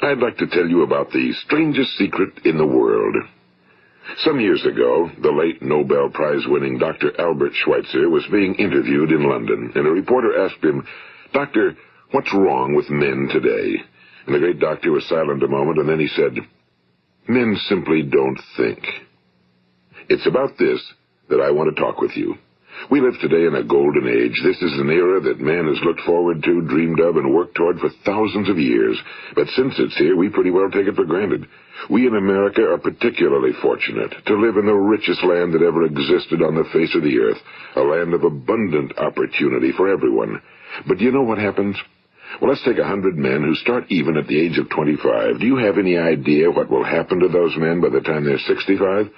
I'd like to tell you about the strangest secret in the world. Some years ago, the late Nobel Prize-winning Dr. Albert Schweitzer was being interviewed in London, and a reporter asked him, "Doctor, what's wrong with men today?" And the great doctor was silent a moment, and then he said, "Men simply don't think." It's about this that I want to talk with you. We live today in a golden age. This is an era that man has looked forward to, dreamed of, and worked toward for thousands of years. But since it's here, we pretty well take it for granted. We in America are particularly fortunate to live in the richest land that ever existed on the face of the earth, a land of abundant opportunity for everyone. But do you know what happens? Well, let's take 100 men who start even at the age of 25. Do you have any idea what will happen to those men by the time they're 65?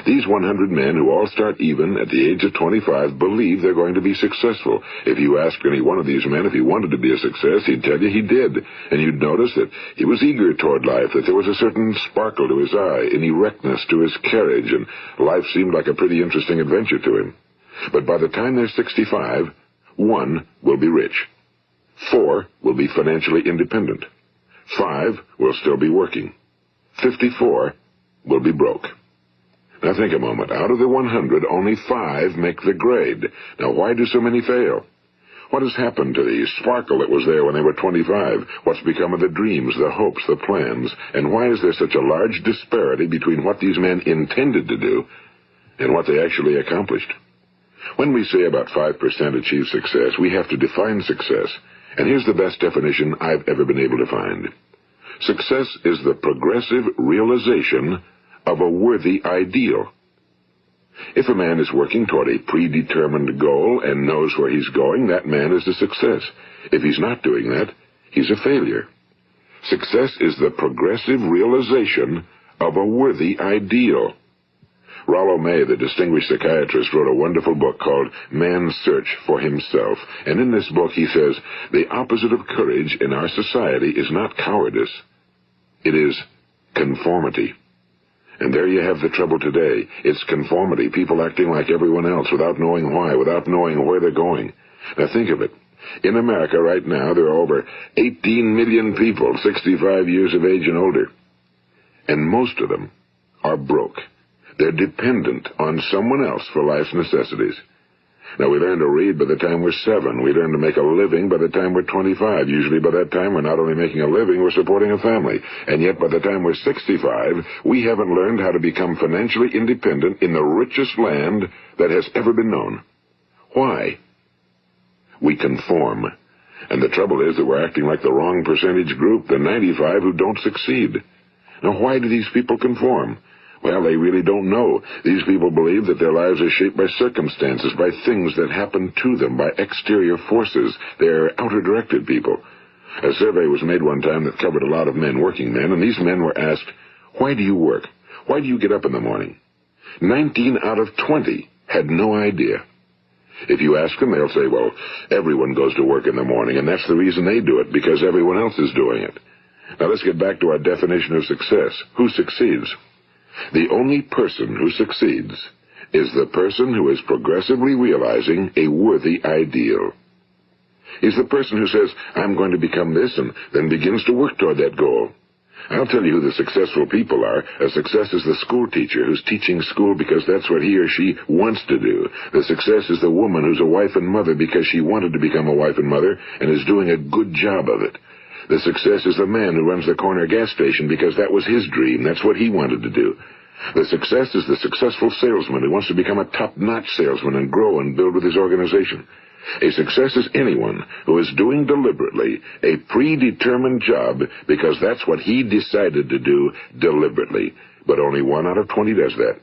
These 100 men who all start even at the age of 25 believe they're going to be successful. If you asked any one of these men if he wanted to be a success, he'd tell you he did. And you'd notice that he was eager toward life, that there was a certain sparkle to his eye, an erectness to his carriage, and life seemed like a pretty interesting adventure to him. But by the time they're 65, 1 will be rich. 4 will be financially independent. 5 will still be working. 54 will be broke. Now think a moment. Out of the 100, only 5 make the grade. Now why do so many fail? What has happened to the sparkle that was there when they were 25? What's become of the dreams, the hopes, the plans? And why is there such a large disparity between what these men intended to do and what they actually accomplished? When we say about 5% achieve success, we have to define success. And here's the best definition I've ever been able to find. Success is the progressive realization of a worthy ideal. If a man is working toward a predetermined goal and knows where he's going, that man is a success. If he's not doing that, he's a failure. Success is the progressive realization of a worthy ideal. Rollo May, the distinguished psychiatrist, wrote a wonderful book called Man's Search for Himself. And in this book he says, the opposite of courage in our society is not cowardice. It is conformity. And there you have the trouble today. It's conformity, people acting like everyone else without knowing why, without knowing where they're going. Now think of it. In America right now, there are over 18 million people 65 years of age and older. And most of them are broke. They're dependent on someone else for life's necessities. Now, we learn to read by the time we're 7. We learn to make a living by the time we're 25. Usually by that time, we're not only making a living, we're supporting a family. And yet, by the time we're 65, we haven't learned how to become financially independent in the richest land that has ever been known. Why? We conform. And the trouble is that we're acting like the wrong percentage group, the 95 who don't succeed. Now, why do these people conform? Well, they really don't know. These people believe that their lives are shaped by circumstances, by things that happen to them, by exterior forces. They're outer-directed people. A survey was made one time that covered a lot of men, working men, and these men were asked, "Why do you work? Why do you get up in the morning?" 19 out of 20 had no idea. If you ask them, they'll say, well, everyone goes to work in the morning, and that's the reason they do it, because everyone else is doing it. Now let's get back to our definition of success. Who succeeds? The only person who succeeds is the person who is progressively realizing a worthy ideal. He's the person who says, I'm going to become this, and then begins to work toward that goal. I'll tell you who the successful people are. A success is the school teacher who's teaching school because that's what he or she wants to do. The success is the woman who's a wife and mother because she wanted to become a wife and mother and is doing a good job of it. The success is the man who runs the corner gas station because that was his dream. That's what he wanted to do. The success is the successful salesman who wants to become a top-notch salesman and grow and build with his organization. A success is anyone who is doing deliberately a predetermined job because that's what he decided to do deliberately. But only 1 out of 20 does that.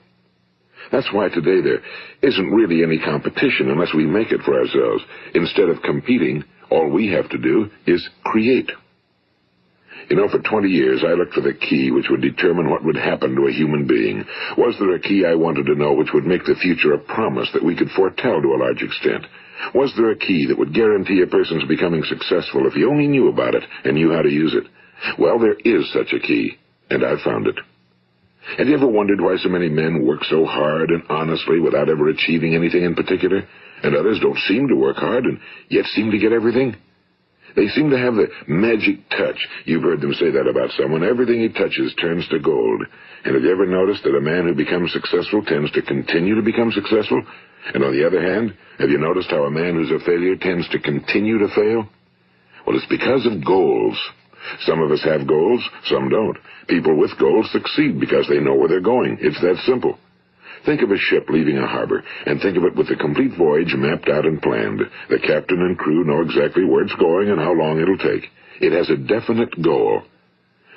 That's why today there isn't really any competition unless we make it for ourselves. Instead of competing, all we have to do is create. You know, for 20 years, I looked for the key which would determine what would happen to a human being. Was there a key I wanted to know which would make the future a promise that we could foretell to a large extent? Was there a key that would guarantee a person's becoming successful if he only knew about it and knew how to use it? Well, there is such a key, and I've found it. Have you ever wondered why so many men work so hard and honestly without ever achieving anything in particular, and others don't seem to work hard and yet seem to get everything? They seem to have the magic touch. You've heard them say that about someone. Everything he touches turns to gold. And have you ever noticed that a man who becomes successful tends to continue to become successful? And on the other hand, have you noticed how a man who's a failure tends to continue to fail? Well, it's because of goals. Some of us have goals, some don't. People with goals succeed because they know where they're going. It's that simple. Think of a ship leaving a harbor, and think of it with the complete voyage mapped out and planned. The captain and crew know exactly where it's going and how long it'll take. It has a definite goal.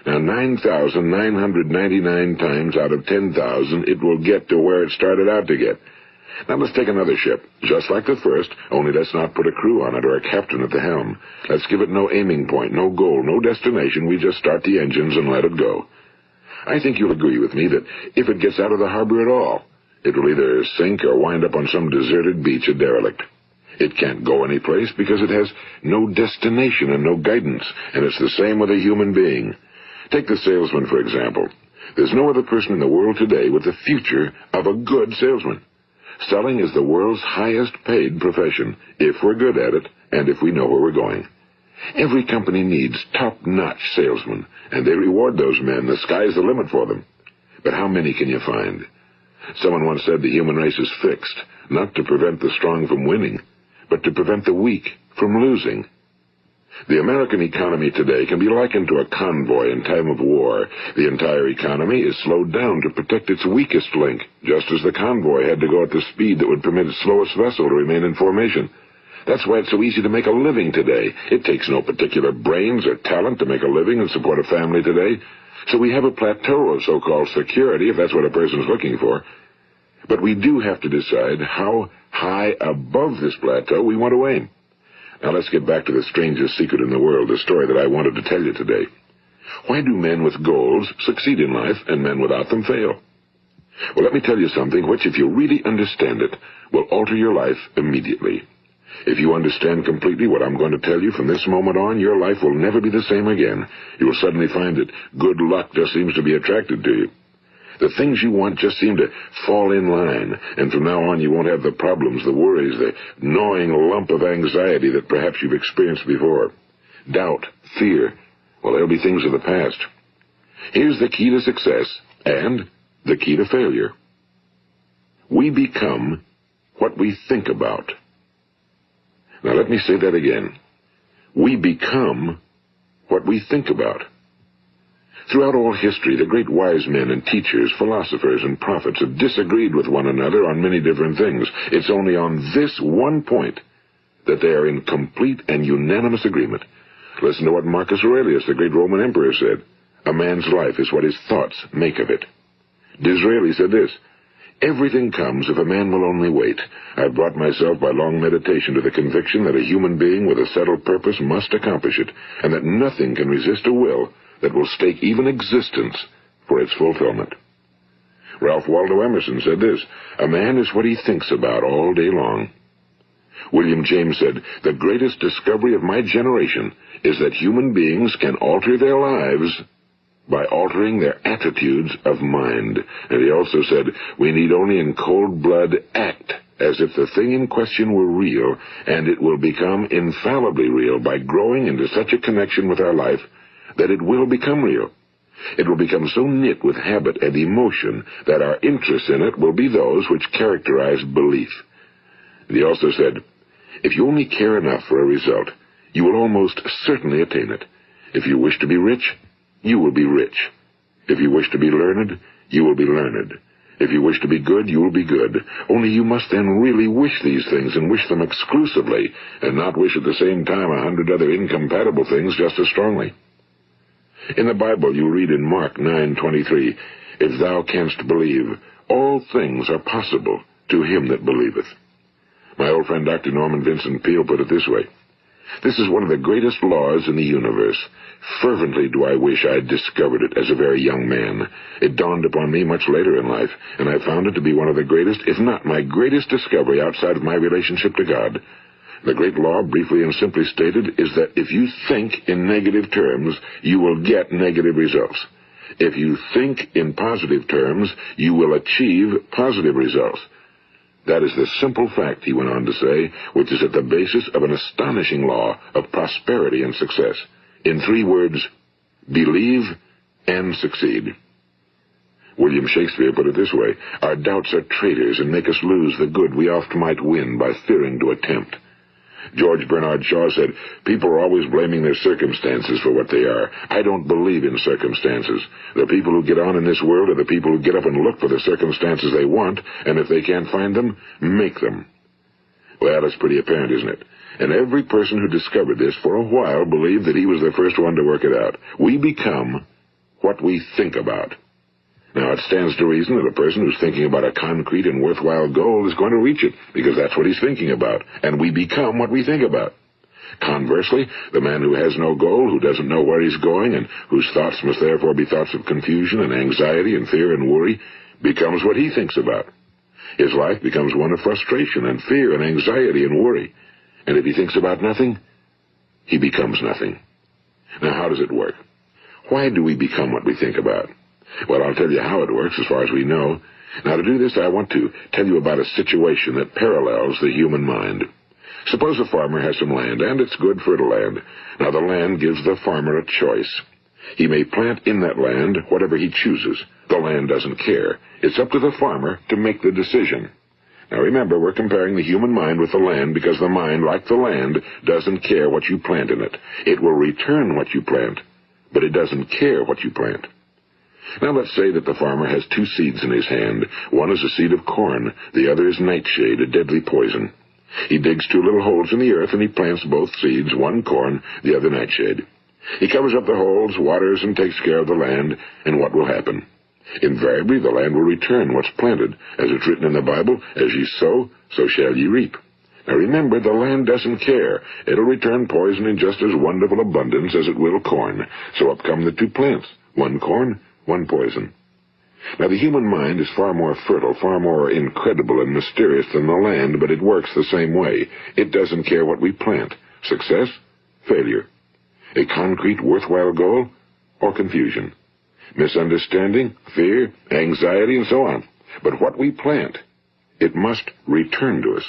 Now, 9,999 times out of 10,000, it will get to where it started out to get. Now let's take another ship, just like the first, only let's not put a crew on it or a captain at the helm. Let's give it no aiming point, no goal, no destination. We just start the engines and let it go. I think you'll agree with me that if it gets out of the harbor at all, it will either sink or wind up on some deserted beach, a derelict. It can't go anyplace because it has no destination and no guidance, and it's the same with a human being. Take the salesman, for example. There's no other person in the world today with the future of a good salesman. Selling is the world's highest paid profession, if we're good at it and if we know where we're going. Every company needs top-notch salesmen, and they reward those men. The sky's the limit for them. But how many can you find? Someone once said the human race is fixed, not to prevent the strong from winning, but to prevent the weak from losing. The American economy today can be likened to a convoy in time of war. The entire economy is slowed down to protect its weakest link, just as the convoy had to go at the speed that would permit its slowest vessel to remain in formation. That's why it's so easy to make a living today. It takes no particular brains or talent to make a living and support a family today. So we have a plateau of so-called security, if that's what a person's looking for. But we do have to decide how high above this plateau we want to aim. Now let's get back to the strangest secret in the world, the story that I wanted to tell you today. Why do men with goals succeed in life and men without them fail? Well, let me tell you something which, if you really understand it, will alter your life immediately. If you understand completely what I'm going to tell you from this moment on, your life will never be the same again. You will suddenly find that good luck just seems to be attracted to you. The things you want just seem to fall in line, and from now on you won't have the problems, the worries, the gnawing lump of anxiety that perhaps you've experienced before. Doubt, fear, well, they'll be things of the past. Here's the key to success and the key to failure. We become what we think about. Now let me say that again. We become what we think about. Throughout all history, the great wise men and teachers, philosophers and prophets have disagreed with one another on many different things. It's only on this one point that they are in complete and unanimous agreement. Listen to what Marcus Aurelius, the great Roman emperor, said. A man's life is what his thoughts make of it. Disraeli said this, everything comes if a man will only wait. I've brought myself by long meditation to the conviction that a human being with a settled purpose must accomplish it, and that nothing can resist a will that will stake even existence for its fulfillment. Ralph Waldo Emerson said this, a man is what he thinks about all day long. William James said, the greatest discovery of my generation is that human beings can alter their lives by altering their attitudes of mind. And he also said, we need only in cold blood act as if the thing in question were real, and it will become infallibly real by growing into such a connection with our life that it will become real. It will become so knit with habit and emotion that our interest in it will be those which characterize belief. And he also said, if you only care enough for a result, you will almost certainly attain it. If you wish to be rich, you will be rich. If you wish to be learned, you will be learned. If you wish to be good, you will be good. Only you must then really wish these things and wish them exclusively, and not wish at the same time 100 other incompatible things just as strongly. In the Bible, you read in Mark 9:23, if thou canst believe, all things are possible to him that believeth. My old friend Dr. Norman Vincent Peale put it this way, this is one of the greatest laws in the universe. Fervently do I wish I had discovered it as a very young man. It dawned upon me much later in life, and I found it to be one of the greatest, if not my greatest discovery outside of my relationship to God. The great law, briefly and simply stated, is that if you think in negative terms, you will get negative results. If you think in positive terms, you will achieve positive results. That is the simple fact, he went on to say, which is at the basis of an astonishing law of prosperity and success. In 3 words, believe and succeed. William Shakespeare put it this way: our doubts are traitors and make us lose the good we oft might win by fearing to attempt. George Bernard Shaw said, people are always blaming their circumstances for what they are. I don't believe in circumstances. The people who get on in this world are the people who get up and look for the circumstances they want, and if they can't find them, make them. Well, it's pretty apparent, isn't it? And every person who discovered this for a while believed that he was the first one to work it out. We become what we think about. Now, it stands to reason that a person who's thinking about a concrete and worthwhile goal is going to reach it, because that's what he's thinking about, and we become what we think about. Conversely, the man who has no goal, who doesn't know where he's going, and whose thoughts must therefore be thoughts of confusion and anxiety and fear and worry, becomes what he thinks about. His life becomes one of frustration and fear and anxiety and worry. And if he thinks about nothing, he becomes nothing. Now, how does it work? Why do we become what we think about? Well, I'll tell you how it works as far as we know. Now, to do this, I want to tell you about a situation that parallels the human mind. Suppose a farmer has some land, and it's good fertile land. Now, the land gives the farmer a choice. He may plant in that land whatever he chooses. The land doesn't care. It's up to the farmer to make the decision. Now, remember, we're comparing the human mind with the land because the mind, like the land, doesn't care what you plant in it. It will return what you plant, but it doesn't care what you plant. Now, let's say that the farmer has 2 seeds in his hand. One is a seed of corn. The other is nightshade, a deadly poison. He digs 2 little holes in the earth, and he plants both seeds, one corn, the other nightshade. He covers up the holes, waters, and takes care of the land, and what will happen? Invariably, the land will return what's planted. As it's written in the Bible, as ye sow, so shall ye reap. Now remember, the land doesn't care. It'll return poison in just as wonderful abundance as it will corn. So up come the 2 plants, one corn, one poison. Now, the human mind is far more fertile, far more incredible and mysterious than the land, but it works the same way. It doesn't care what we plant. Success, failure. A concrete, worthwhile goal, or confusion. Misunderstanding, fear, anxiety, and so on. But what we plant, it must return to us.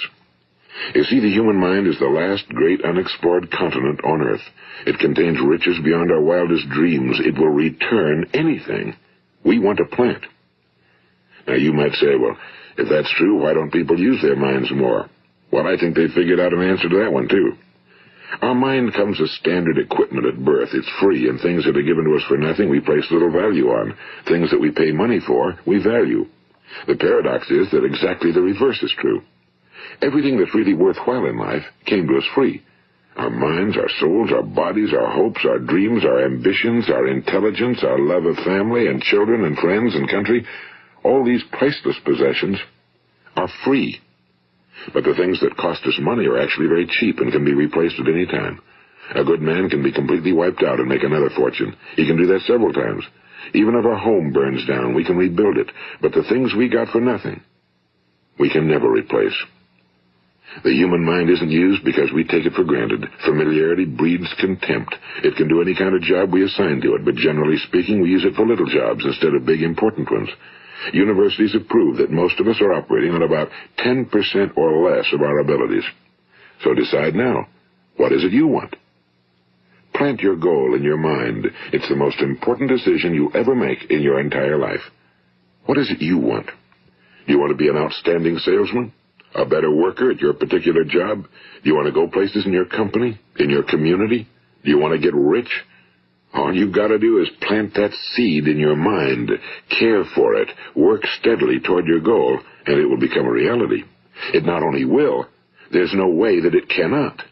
You see, the human mind is the last great unexplored continent on Earth. It contains riches beyond our wildest dreams. It will return anything we want to plant. Now, you might say, well, if that's true, why don't people use their minds more? Well, I think they figured out an answer to that one, too. Our mind comes as standard equipment at birth. It's free, and things that are given to us for nothing we place little value on. Things that we pay money for, we value. The paradox is that exactly the reverse is true. Everything that's really worthwhile in life came to us free. Our minds, our souls, our bodies, our hopes, our dreams, our ambitions, our intelligence, our love of family and children and friends and country, all these priceless possessions are free. But the things that cost us money are actually very cheap and can be replaced at any time. A good man can be completely wiped out and make another fortune. He can do that several times. Even if our home burns down, we can rebuild it. But the things we got for nothing, we can never replace. The human mind isn't used because we take it for granted. Familiarity breeds contempt. It can do any kind of job we assign to it, but generally speaking, we use it for little jobs instead of big, important ones. Universities have proved that most of us are operating on about 10% or less of our abilities. So decide now, what is it you want? Plant your goal in your mind. It's the most important decision you'll ever make in your entire life. What is it you want? Do you want to be an outstanding salesman? A better worker at your particular job? Do you want to go places in your company, in your community? Do you want to get rich? All you've got to do is plant that seed in your mind, care for it, work steadily toward your goal, and it will become a reality. It not only will, there's no way that it cannot.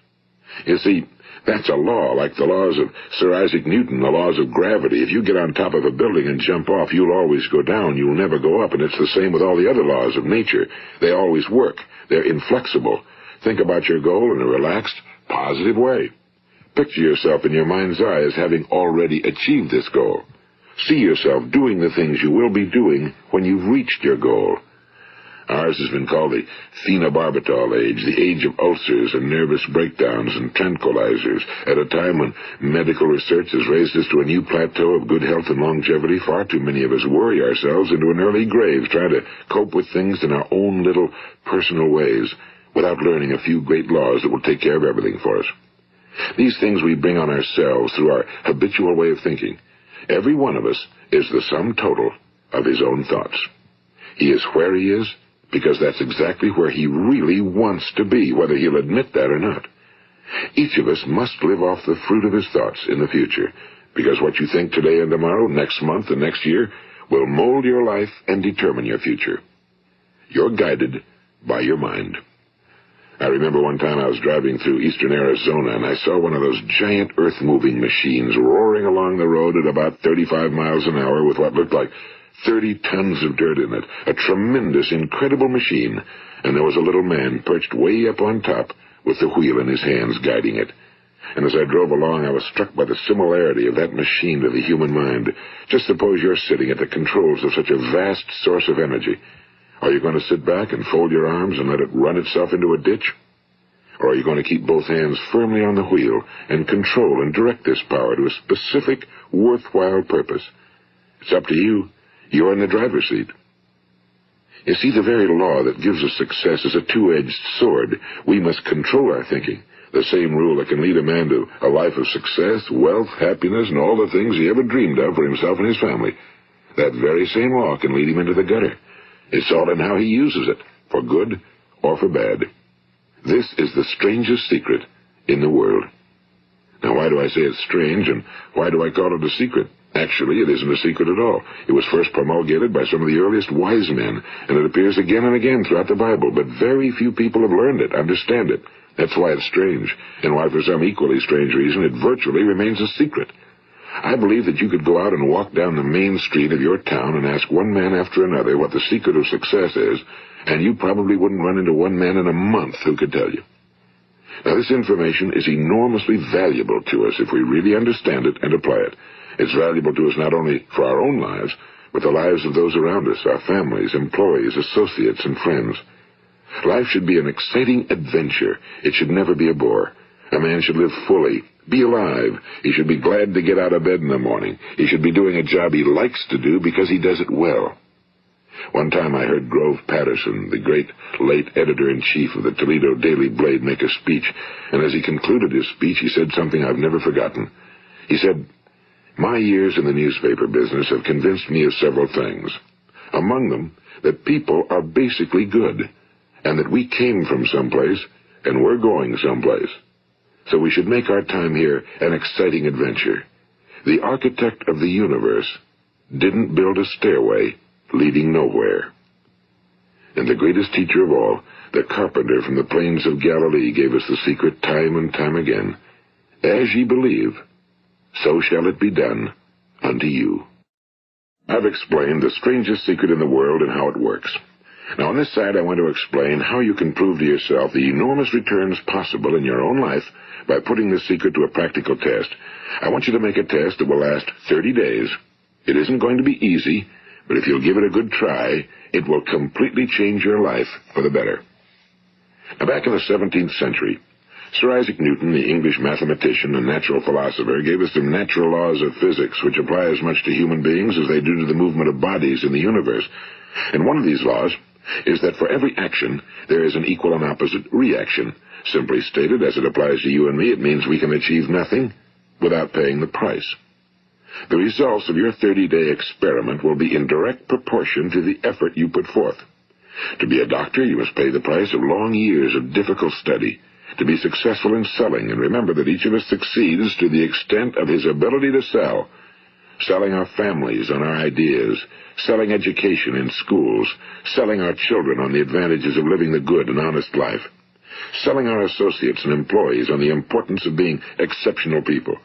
You see, that's a law, like the laws of Sir Isaac Newton, the laws of gravity. If you get on top of a building and jump off, you'll always go down. You'll never go up, and it's the same with all the other laws of nature. They always work. They're inflexible. Think about your goal in a relaxed, positive way. Picture yourself in your mind's eye as having already achieved this goal. See yourself doing the things you will be doing when you've reached your goal. Ours has been called the phenobarbital age, the age of ulcers and nervous breakdowns and tranquilizers. At a time when medical research has raised us to a new plateau of good health and longevity, far too many of us worry ourselves into an early grave trying to cope with things in our own little personal ways without learning a few great laws that will take care of everything for us. These things we bring on ourselves through our habitual way of thinking. Every one of us is the sum total of his own thoughts. He is where he is because that's exactly where he really wants to be, whether he'll admit that or not. Each of us must live off the fruit of his thoughts in the future, because what you think today and tomorrow, next month and next year, will mold your life and determine your future. You're guided by your mind. I remember one time I was driving through eastern Arizona, and I saw one of those giant earth-moving machines roaring along the road at about 35 miles an hour with what looked like 30 tons of dirt in it. A tremendous, incredible machine, and there was a little man perched way up on top with the wheel in his hands guiding it. And as I drove along, I was struck by the similarity of that machine to the human mind. Just suppose you're sitting at the controls of such a vast source of energy. Are you going to sit back and fold your arms and let it run itself into a ditch? Or are you going to keep both hands firmly on the wheel and control and direct this power to a specific, worthwhile purpose? It's up to you. You're in the driver's seat. You see, the very law that gives us success is a two-edged sword. We must control our thinking. The same rule that can lead a man to a life of success, wealth, happiness, and all the things he ever dreamed of for himself and his family. That very same law can lead him into the gutter. It's all in how he uses it, for good or for bad. This is the strangest secret in the world. Now, why do I say it's strange, and why do I call it a secret? Actually, it isn't a secret at all. It was first promulgated by some of the earliest wise men, and it appears again and again throughout the Bible, but very few people have learned it, understand it. That's why it's strange, and why for some equally strange reason it virtually remains a secret. I believe that you could go out and walk down the main street of your town and ask one man after another what the secret of success is, and you probably wouldn't run into one man in a month who could tell you. Now, this information is enormously valuable to us if we really understand it and apply it. It's valuable to us not only for our own lives, but the lives of those around us, our families, employees, associates, and friends. Life should be an exciting adventure. It should never be a bore. A man should live fully, be alive. He should be glad to get out of bed in the morning. He should be doing a job he likes to do because he does it well. One time I heard Grove Patterson, the great late editor-in-chief of the Toledo Daily Blade, make a speech, and as he concluded his speech, he said something I've never forgotten. He said, "My years in the newspaper business have convinced me of several things. Among them, that people are basically good, and that we came from someplace, and we're going someplace. So we should make our time here an exciting adventure. The architect of the universe didn't build a stairway leading nowhere." And the greatest teacher of all, the carpenter from the plains of Galilee, gave us the secret time and time again. As ye believe, so shall it be done unto you. I've explained the strangest secret in the world and how it works. Now, on this side, I want to explain how you can prove to yourself the enormous returns possible in your own life by putting this secret to a practical test. I want you to make a test that will last 30 days. It isn't going to be easy, but if you'll give it a good try, it will completely change your life for the better. Now, back in the 17th century, Sir Isaac Newton, the English mathematician and natural philosopher, gave us some natural laws of physics which apply as much to human beings as they do to the movement of bodies in the universe. And one of these laws is that for every action, there is an equal and opposite reaction. Simply stated, as it applies to you and me, it means we can achieve nothing without paying the price. The results of your 30-day experiment will be in direct proportion to the effort you put forth. To be a doctor, you must pay the price of long years of difficult study. To be successful in selling, and remember that each of us succeeds to the extent of his ability to sell. Selling our families on our ideas, selling education in schools, selling our children on the advantages of living the good and honest life, selling our associates and employees on the importance of being exceptional people.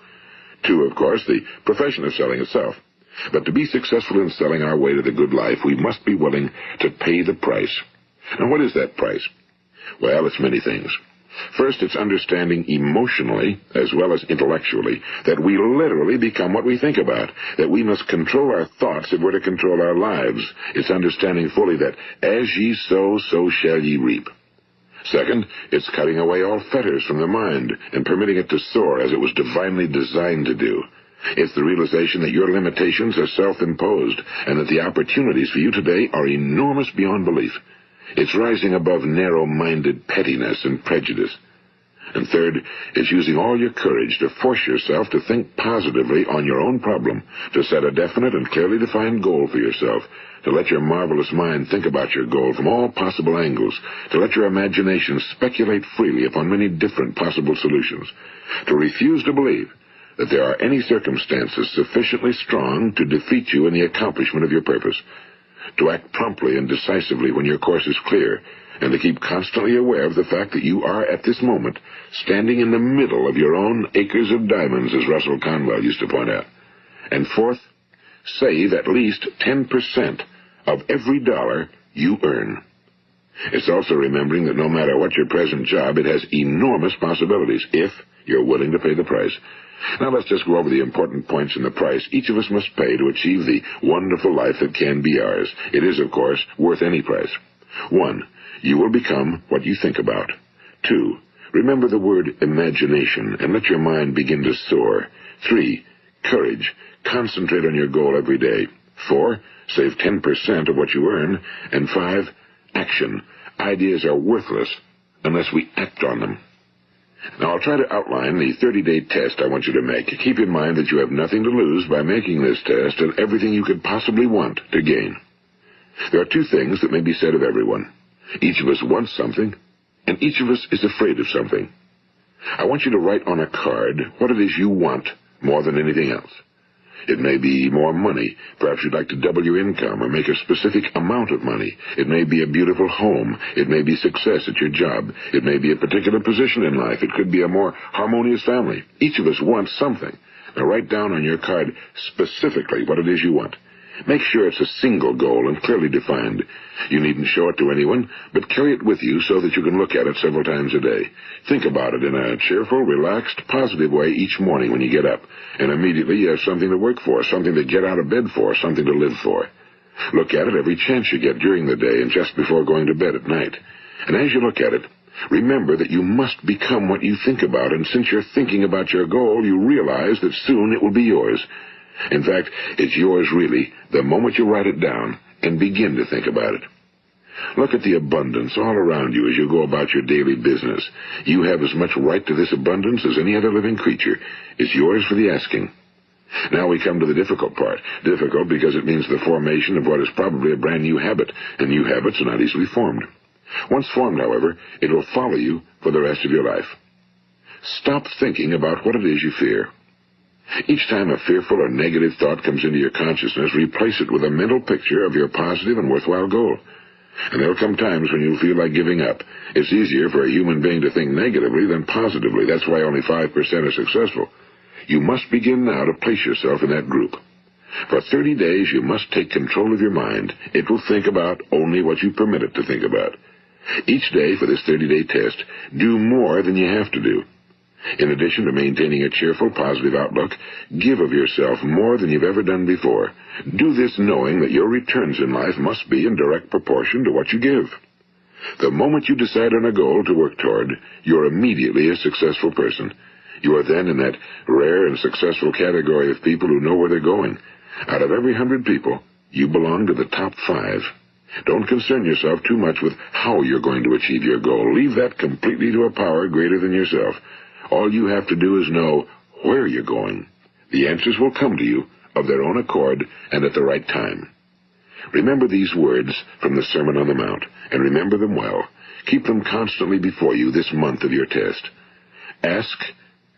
To, of course, the profession of selling itself. But to be successful in selling our way to the good life, we must be willing to pay the price. And what is that price? Well, it's many things. First, it's understanding emotionally, as well as intellectually, that we literally become what we think about, that we must control our thoughts if we're to control our lives. It's understanding fully that as ye sow, so shall ye reap. Second, it's cutting away all fetters from the mind and permitting it to soar as it was divinely designed to do. It's the realization that your limitations are self-imposed and that the opportunities for you today are enormous beyond belief. It's rising above narrow-minded pettiness and prejudice. And third, it's using all your courage to force yourself to think positively on your own problem, to set a definite and clearly defined goal for yourself, to let your marvelous mind think about your goal from all possible angles, to let your imagination speculate freely upon many different possible solutions, to refuse to believe that there are any circumstances sufficiently strong to defeat you in the accomplishment of your purpose, to act promptly and decisively when your course is clear, and to keep constantly aware of the fact that you are, at this moment, standing in the middle of your own acres of diamonds, as Russell Conwell used to point out. And fourth, save at least 10% of every dollar you earn. It's also remembering that no matter what your present job, it has enormous possibilities, if you're willing to pay the price. Now let's just go over the important points in the price each of us must pay to achieve the wonderful life that can be ours. It is, of course, worth any price. 1. You will become what you think about. 2. Remember the word imagination and let your mind begin to soar. 3. Courage. Concentrate on your goal every day. 4. Save 10% of what you earn. And 5. Action. Ideas are worthless unless we act on them. Now, I'll try to outline the 30-day test I want you to make. Keep in mind that you have nothing to lose by making this test and everything you could possibly want to gain. There are two things that may be said of everyone. Each of us wants something, and each of us is afraid of something. I want you to write on a card what it is you want more than anything else. It may be more money. Perhaps you'd like to double your income or make a specific amount of money. It may be a beautiful home. It may be success at your job. It may be a particular position in life. It could be a more harmonious family. Each of us wants something. Now write down on your card specifically what it is you want. Make sure it's a single goal and clearly defined. You needn't show it to anyone, but carry it with you so that you can look at it several times a day. Think about it in a cheerful, relaxed, positive way each morning when you get up, and immediately you have something to work for, something to get out of bed for, something to live for. Look at it every chance you get during the day and just before going to bed at night. And as you look at it, remember that you must become what you think about, and since you're thinking about your goal, you realize that soon it will be yours. In fact, it's yours really the moment you write it down and begin to think about it. Look at the abundance all around you as you go about your daily business. You have as much right to this abundance as any other living creature. It's yours for the asking. Now we come to the difficult part. Difficult because it means the formation of what is probably a brand new habit, and new habits are not easily formed. Once formed, however, it will follow you for the rest of your life. Stop thinking about what it is you fear. Each time a fearful or negative thought comes into your consciousness, replace it with a mental picture of your positive and worthwhile goal. And there'll come times when you'll feel like giving up. It's easier for a human being to think negatively than positively. That's why only 5% are successful. You must begin now to place yourself in that group. For 30 days, you must take control of your mind. It will think about only what you permit it to think about. Each day for this 30-day test, do more than you have to do. In addition to maintaining a cheerful, positive outlook, give of yourself more than you've ever done before. Do this knowing that your returns in life must be in direct proportion to what you give. The moment you decide on a goal to work toward, you're immediately a successful person. You are then in that rare and successful category of people who know where they're going. Out of every 100 people, you belong to the top 5. Don't concern yourself too much with how you're going to achieve your goal. Leave that completely to a power greater than yourself. All you have to do is know where you're going. The answers will come to you of their own accord and at the right time. Remember these words from the Sermon on the Mount, and remember them well. Keep them constantly before you this month of your test. Ask,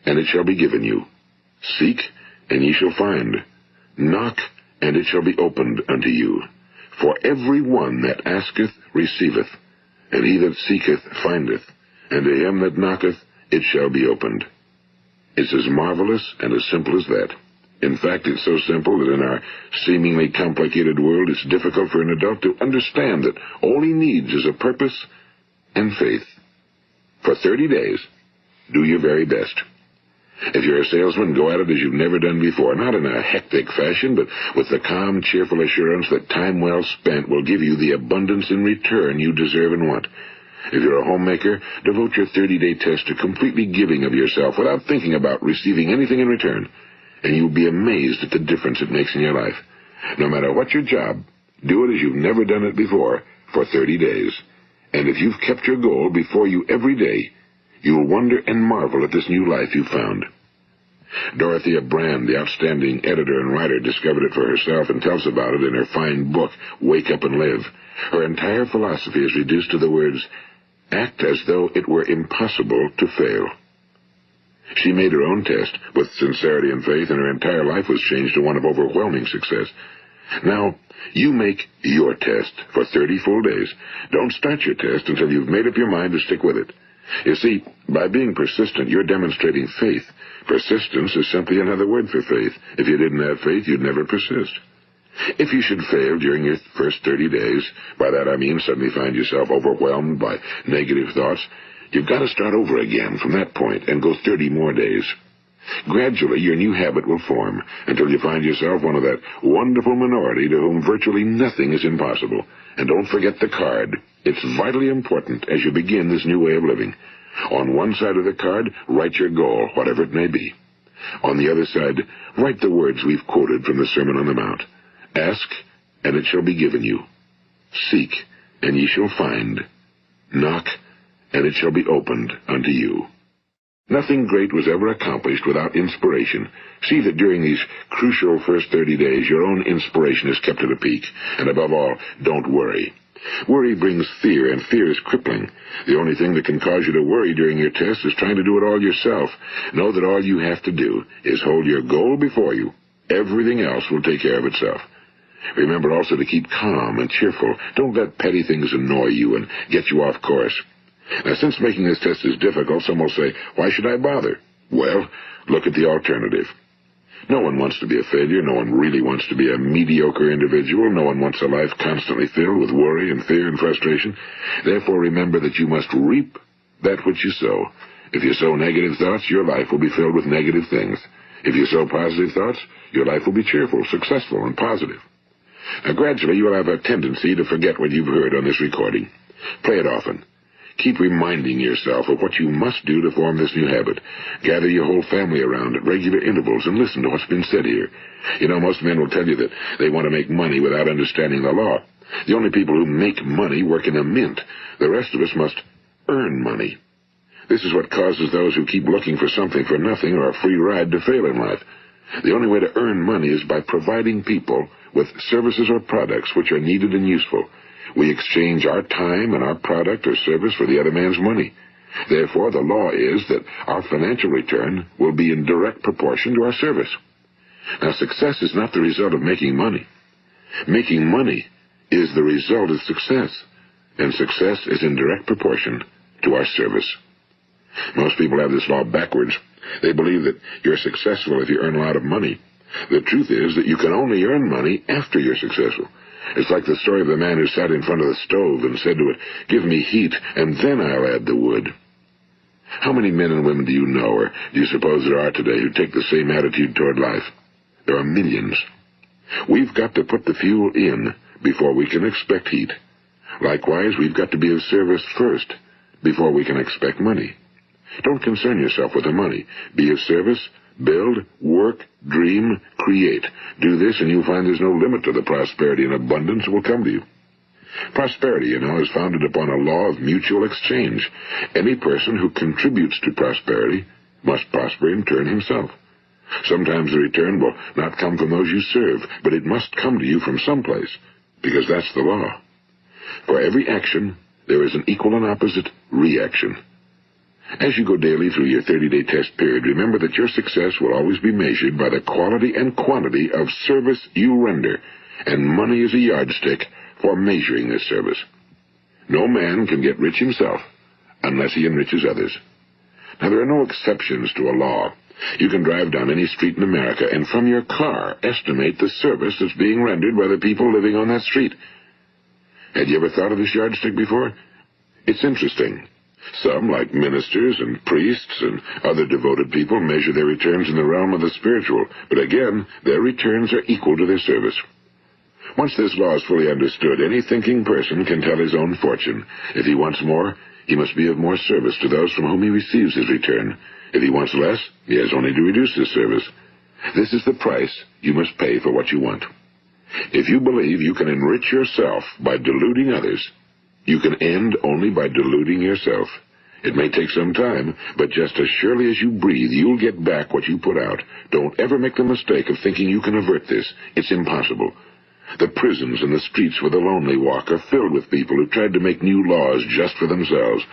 and it shall be given you. Seek, and ye shall find. Knock, and it shall be opened unto you. For every one that asketh receiveth, and he that seeketh findeth, and to him that knocketh it shall be opened. It's as marvelous and as simple as that. In fact, it's so simple that in our seemingly complicated world, it's difficult for an adult to understand that all he needs is a purpose and faith. For 30 days, do your very best. If you're a salesman, go at it as you've never done before, not in a hectic fashion, but with the calm, cheerful assurance that time well spent will give you the abundance in return you deserve and want. If you're a homemaker, devote your 30-day test to completely giving of yourself without thinking about receiving anything in return, and you'll be amazed at the difference it makes in your life. No matter what your job, do it as you've never done it before for 30 days. And if you've kept your goal before you every day, you'll wonder and marvel at this new life you've found. Dorothea Brand, the outstanding editor and writer, discovered it for herself and tells about it in her fine book, Wake Up and Live. Her entire philosophy is reduced to the words, act as though it were impossible to fail. She made her own test with sincerity and faith, and her entire life was changed to one of overwhelming success. Now, you make your test for 30 full days. Don't start your test until you've made up your mind to stick with it. You see, by being persistent, you're demonstrating faith. Persistence is simply another word for faith. If you didn't have faith, you'd never persist. If you should fail during your first 30 days, by that I mean suddenly find yourself overwhelmed by negative thoughts, you've got to start over again from that point and go 30 more days. Gradually, your new habit will form until you find yourself one of that wonderful minority to whom virtually nothing is impossible. And don't forget the card. It's vitally important as you begin this new way of living. On one side of the card, write your goal, whatever it may be. On the other side, write the words we've quoted from the Sermon on the Mount. Ask, and it shall be given you. Seek, and ye shall find. Knock, and it shall be opened unto you. Nothing great was ever accomplished without inspiration. See that during these crucial first 30 days, your own inspiration is kept at a peak. And above all, don't worry. Worry brings fear, and fear is crippling. The only thing that can cause you to worry during your test is trying to do it all yourself. Know that all you have to do is hold your goal before you. Everything else will take care of itself. Remember also to keep calm and cheerful. Don't let petty things annoy you and get you off course. Now, since making this test is difficult, some will say, why should I bother? Well, look at the alternative. No one wants to be a failure. No one really wants to be a mediocre individual. No one wants a life constantly filled with worry and fear and frustration. Therefore, remember that you must reap that which you sow. If you sow negative thoughts, your life will be filled with negative things. If you sow positive thoughts, your life will be cheerful, successful, and positive. Now, gradually, you will have a tendency to forget what you've heard on this recording. Play it often. Keep reminding yourself of what you must do to form this new habit. Gather your whole family around at regular intervals and listen to what's been said here. You know, most men will tell you that they want to make money without understanding the law. The only people who make money work in a mint. The rest of us must earn money. This is what causes those who keep looking for something for nothing or a free ride to fail in life. The only way to earn money is by providing people with services or products which are needed and useful. We exchange our time and our product or service for the other man's money. Therefore, the law is that our financial return will be in direct proportion to our service. Now, success is not the result of making money. Making money is the result of success, and success is in direct proportion to our service. Most people have this law backwards. They believe that you're successful if you earn a lot of money. The truth is that you can only earn money after you're successful. It's like the story of the man who sat in front of the stove and said to it, give me heat, and then I'll add the wood. How many men and women do you know, or do you suppose there are today, who take the same attitude toward life? There are millions. We've got to put the fuel in before we can expect heat. Likewise, we've got to be of service first before we can expect money. Don't concern yourself with the money. Be of service, build, work, dream, create. Do this, and you'll find there's no limit to the prosperity and abundance that will come to you. Prosperity, you know, is founded upon a law of mutual exchange. Any person who contributes to prosperity must prosper in turn himself. Sometimes the return will not come from those you serve, but it must come to you from someplace, because that's the law. For every action, there is an equal and opposite reaction. As you go daily through your 30-day test period, remember that your success will always be measured by the quality and quantity of service you render, and money is a yardstick for measuring this service. No man can get rich himself unless he enriches others. Now, there are no exceptions to a law. You can drive down any street in America and from your car estimate the service that's being rendered by the people living on that street. Had you ever thought of this yardstick before? It's interesting. Some, like ministers and priests and other devoted people, measure their returns in the realm of the spiritual, but again, their returns are equal to their service. Once this law is fully understood, any thinking person can tell his own fortune. If he wants more, he must be of more service to those from whom he receives his return. If he wants less, he has only to reduce his service. This is the price you must pay for what you want. If you believe you can enrich yourself by deluding others, you can end only by deluding yourself. It may take some time, but just as surely as you breathe, you'll get back what you put out. Don't ever make the mistake of thinking you can avert this. It's impossible. The prisons and the streets where the lonely walk are filled with people who tried to make new laws just for themselves.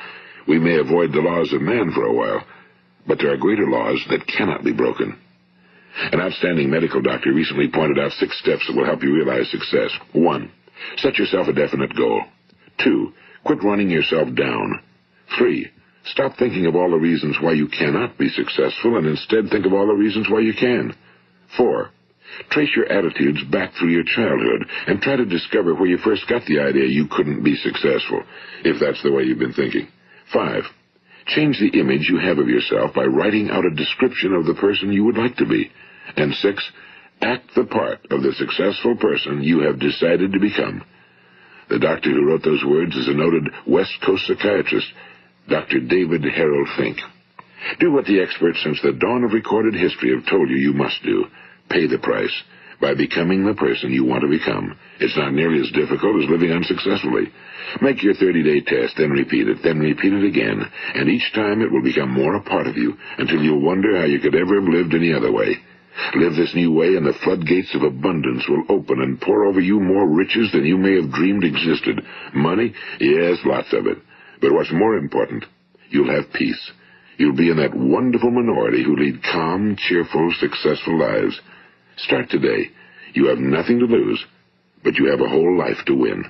We may avoid the laws of man for a while, but there are greater laws that cannot be broken. An outstanding medical doctor recently pointed out 6 steps that will help you realize success. 1. Set yourself a definite goal. 2. Quit running yourself down. 3. Stop thinking of all the reasons why you cannot be successful and instead think of all the reasons why you can. 4. Trace your attitudes back through your childhood and try to discover where you first got the idea you couldn't be successful, if that's the way you've been thinking. 5. Change the image you have of yourself by writing out a description of the person you would like to be. And 6. Act the part of the successful person you have decided to become. The doctor who wrote those words is a noted West Coast psychiatrist, Dr. David Harold Fink. Do what the experts since the dawn of recorded history have told you you must do. Pay the price by becoming the person you want to become. It's not nearly as difficult as living unsuccessfully. Make your 30-day test, then repeat it again, and each time it will become more a part of you until you'll wonder how you could ever have lived any other way. Live this new way and the floodgates of abundance will open and pour over you more riches than you may have dreamed existed. Money? Yes, lots of it. But what's more important, you'll have peace. You'll be in that wonderful minority who lead calm, cheerful, successful lives. Start today. You have nothing to lose, but you have a whole life to win.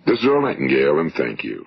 This is Earl Nightingale, and thank you.